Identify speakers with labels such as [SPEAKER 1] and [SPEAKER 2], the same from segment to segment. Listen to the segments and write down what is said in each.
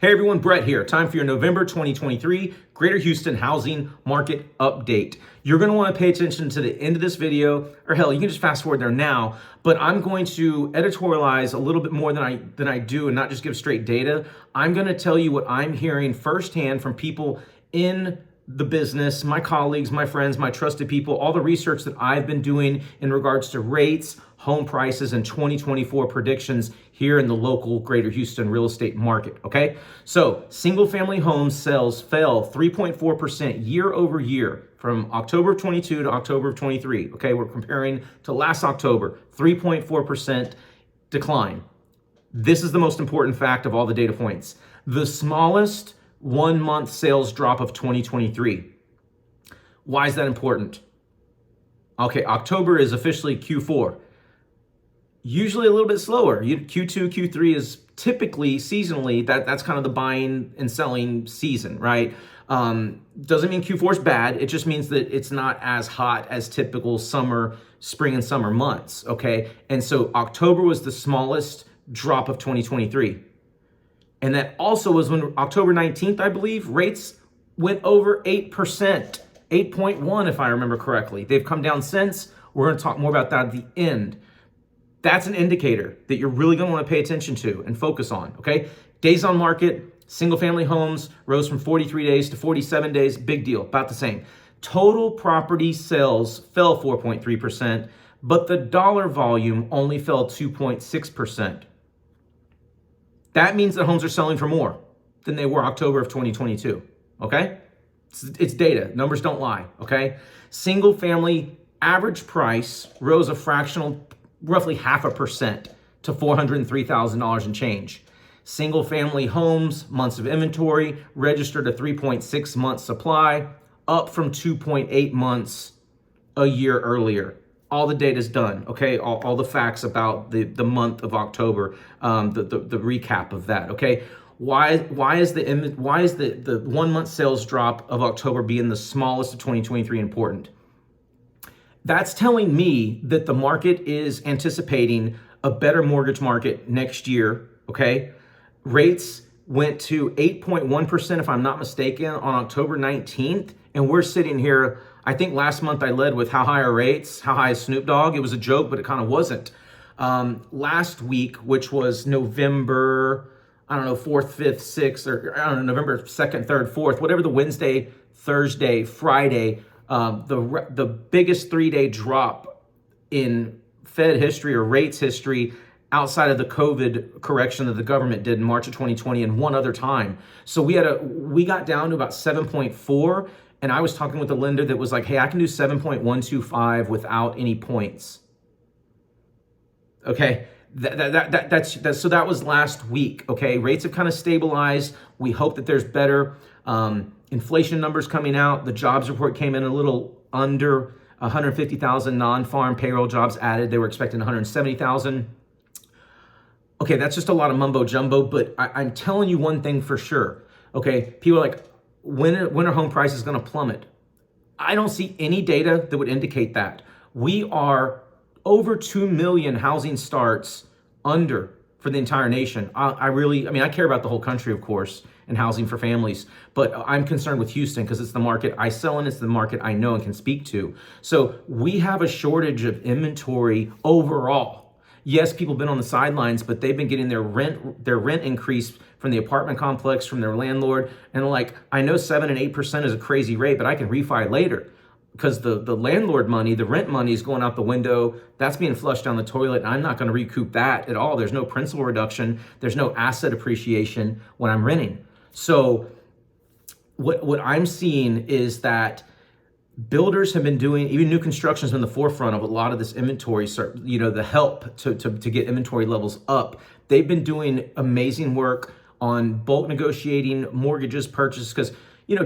[SPEAKER 1] Hey everyone, Brett here. Time for your November 2023 Greater Houston Housing Market Update. You're going to want to pay attention to the end of this video, or hell, you can just fast forward there now, but I'm going to editorialize a little bit more than I do and not just give straight data. I'm going to tell you what I'm hearing firsthand from people in the business, my colleagues, my friends, my trusted people, all the research that I've been doing in regards to rates, home prices, and 2024 predictions here in the local Greater Houston real estate market, okay? So single family home sales fell 3.4% year over year from October of 22 to October of 23, okay? We're comparing to last October, 3.4% decline. This is the most important fact of all the data points. The smallest 1 month sales drop of 2023. Why is that important? Okay, October is officially Q4. Usually a little bit slower. Q2, Q3 is typically seasonally, that's kind of the buying and selling season, right? Doesn't mean Q4 is bad. It just means that it's not as hot as typical spring and summer months, okay? And so October was the smallest drop of 2023. And that also was when October 19th, I believe, rates went over 8%, 8.1 if I remember correctly. They've come down since. We're going to talk more about that at the end. That's an indicator that you're really going to want to pay attention to and focus on, okay? Days on market, single family homes rose from 43 days to 47 days, big deal, about the same. Total property sales fell 4.3%, but the dollar volume only fell 2.6%. That means that homes are selling for more than they were October of 2022, okay? It's data, numbers don't lie, okay? Single family average price rose a fractional, roughly 0.5% to $403,000 and change. Single family homes, months of inventory, registered a 3.6 month supply, up from 2.8 months a year earlier. All the data's done, okay? All the facts about the month of October, the recap of that, okay? Why is the 1 month sales drop of October being the smallest of 2023 important? That's telling me that the market is anticipating a better mortgage market next year, okay? Rates went to 8.1%, if I'm not mistaken, on October 19th, and we're sitting here. I think last month I led with how high are rates, how high is Snoop Dogg. It was a joke, but it kind of wasn't. Last week, which was November, 4th, 5th, 6th, or November 2nd, 3rd, 4th, whatever the Wednesday, Thursday, Friday, the biggest 3-day drop in Fed history or rates history outside of the COVID correction that the government did in March of 2020 and one other time. So we got down to about 7.4. And I was talking with a lender that was like, hey, I can do 7.125 without any points. Okay, so that was last week. Okay, rates have kind of stabilized. We hope that there's better inflation numbers coming out. The jobs report came in a little under 150,000 non-farm payroll jobs added. They were expecting 170,000. Okay, that's just a lot of mumbo jumbo, but I'm telling you one thing for sure. Okay, people are like, when are home prices going to plummet? I don't see any data that would indicate that. We are over 2 million housing starts under for the entire nation. I care about the whole country, of course, and housing for families, but I'm concerned with Houston because it's the market I sell in, it's the market I know and can speak to. So we have a shortage of inventory overall. Yes, people have been on the sidelines, but they've been getting their rent increase from the apartment complex, from their landlord. And like, I know 7 and 8% is a crazy rate, but I can refi later because the landlord money, the rent money is going out the window. That's being flushed down the toilet. And I'm not going to recoup that at all. There's no principal reduction. There's no asset appreciation when I'm renting. So what I'm seeing is that builders have been doing, even new construction has been the forefront of a lot of this inventory, the help to get inventory levels up. They've been doing amazing work on bulk negotiating mortgages, purchases, because,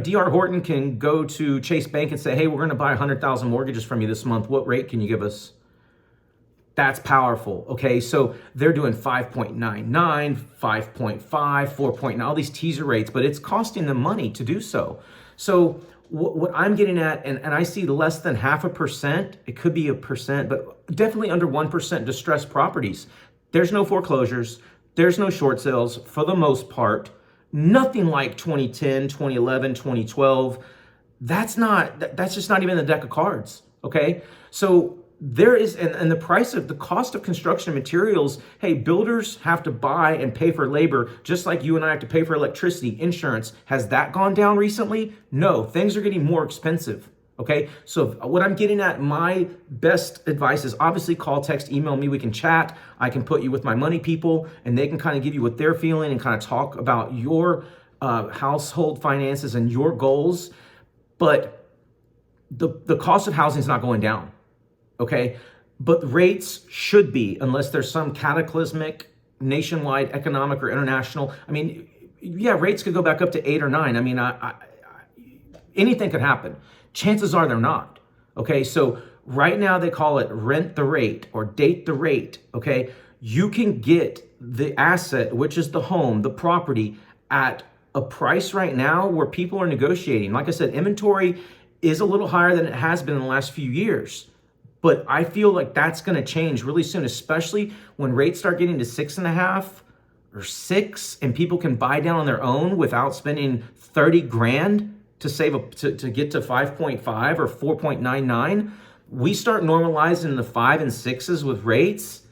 [SPEAKER 1] D.R. Horton can go to Chase Bank and say, hey, we're going to buy 100,000 mortgages from you this month. What rate can you give us? That's powerful, okay? So they're doing 5.99, 5.5, 4.9, all these teaser rates, but it's costing them money to do so. So what I'm getting at, and I see less than 0.5%, it could be 1%, but definitely under 1% distressed properties. There's no foreclosures, there's no short sales for the most part. Nothing like 2010, 2011, 2012. That's just not even the deck of cards. Okay. So there is, and the cost of construction materials, hey, builders have to buy and pay for labor, just like you and I have to pay for electricity, insurance. Has that gone down recently? No, things are getting more expensive. Okay, so what I'm getting at, my best advice is obviously call, text, email me. We can chat. I can put you with my money people, and they can kind of give you what they're feeling and kind of talk about your household finances and your goals. But the cost of housing is not going down. Okay, but rates should be, unless there's some cataclysmic nationwide, economic, or international. I mean, yeah, rates could go back up to 8 or 9. I mean, anything could happen. Chances are they're not. Okay, so right now they call it rent the rate or date the rate. Okay, you can get the asset, which is the home, the property, at a price right now where people are negotiating. Like I said, inventory is a little higher than it has been in the last few years. But I feel like that's going to change really soon, especially when rates start getting to 6.5 or 6, and people can buy down on their own without spending 30 grand to to get to 5.5 or 4.99. We start normalizing the 5 and 6s with rates.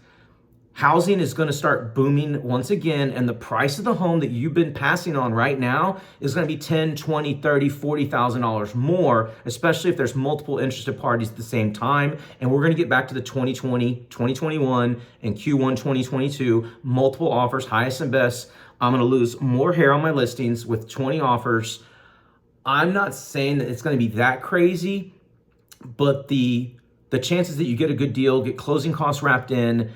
[SPEAKER 1] Housing is going to start booming once again, and the price of the home that you've been passing on right now is going to be $10, $20, $30, $40,000 more, especially if there's multiple interested parties at the same time. And we're going to get back to the 2020, 2021, and Q1 2022, multiple offers, highest and best. I'm going to lose more hair on my listings with 20 offers. I'm not saying that it's going to be that crazy, but the chances that you get a good deal, get closing costs wrapped in,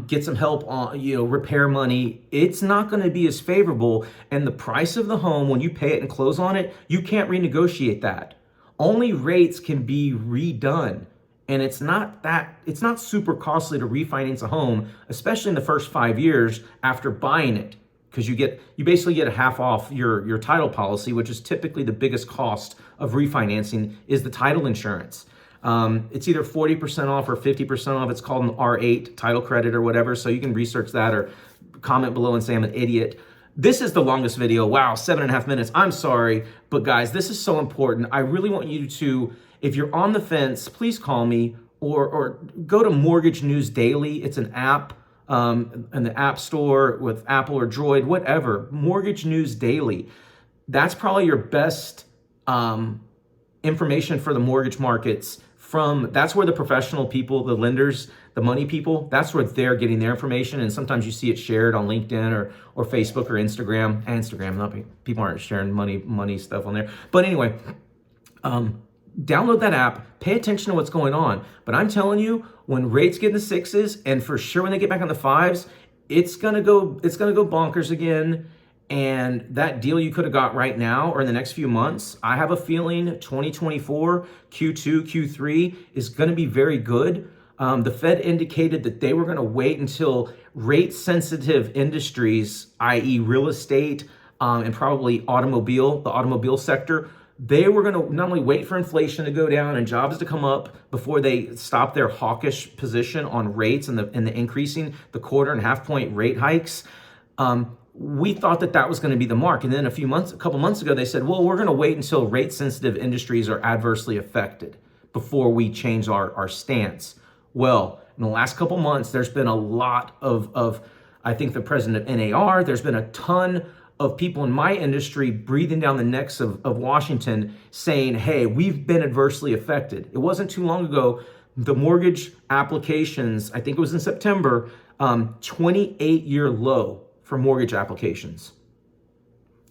[SPEAKER 1] get some help on, repair money, it's not going to be as favorable. And the price of the home, when you pay it and close on it, you can't renegotiate that. Only rates can be redone. And it's not super costly to refinance a home, especially in the first 5 years after buying it, because you basically get a half off your title policy, which is typically the biggest cost of refinancing, is the title insurance. It's either 40% off or 50% off. It's called an R8 title credit or whatever. So you can research that or comment below and say I'm an idiot. This is the longest video. Wow, 7.5 minutes. I'm sorry. But guys, this is so important. I really want you to, if you're on the fence, please call me or go to Mortgage News Daily. It's an app in the App Store with Apple or Droid, whatever. Mortgage News Daily. That's probably your best information for the mortgage markets. That's where the professional people, the lenders, the money people, that's where they're getting their information. And sometimes you see it shared on LinkedIn or Facebook or Instagram. People aren't sharing money stuff on there. But anyway, download that app, pay attention to what's going on. But I'm telling you, when rates get in the 6s, and for sure when they get back on the 5s, it's gonna go bonkers again. And that deal you could have got right now or in the next few months, I have a feeling 2024, Q2, Q3 is going to be very good. The Fed indicated that they were going to wait until rate-sensitive industries, i.e. real estate and probably the automobile sector, they were going to not only wait for inflation to go down and jobs to come up before they stop their hawkish position on rates and the increasing the 1/4 point rate hikes. We thought that was going to be the mark. And then a couple months ago, they said, well, we're going to wait until rate sensitive industries are adversely affected before we change our stance. Well, in the last couple months, there's been a lot of I think the president of NAR, there's been a ton of people in my industry breathing down the necks of Washington saying, hey, we've been adversely affected. It wasn't too long ago, the mortgage applications, I think it was in September, 28-year low for mortgage applications.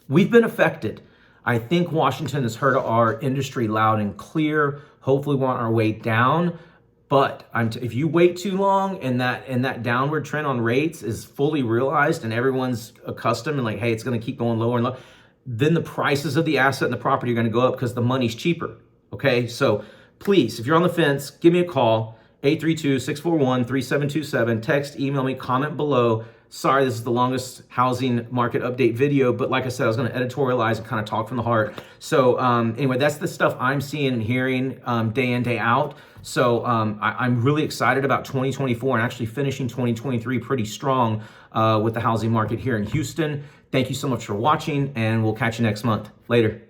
[SPEAKER 1] We've been affected. I think Washington has heard our industry loud and clear. Hopefully we're on our way down. But if you wait too long and that downward trend on rates is fully realized and everyone's accustomed and like, hey, it's going to keep going lower and lower, then the prices of the asset and the property are going to go up because the money's cheaper. Okay, so please, if you're on the fence, give me a call, 832-641-3727. Text, email me, comment below. Sorry, this is the longest housing market update video, but like I said, I was going to editorialize and kind of talk from the heart. So anyway, that's the stuff I'm seeing and hearing day in, day out. So I'm really excited about 2024 and actually finishing 2023 pretty strong with the housing market here in Houston. Thank you so much for watching, and we'll catch you next month. Later.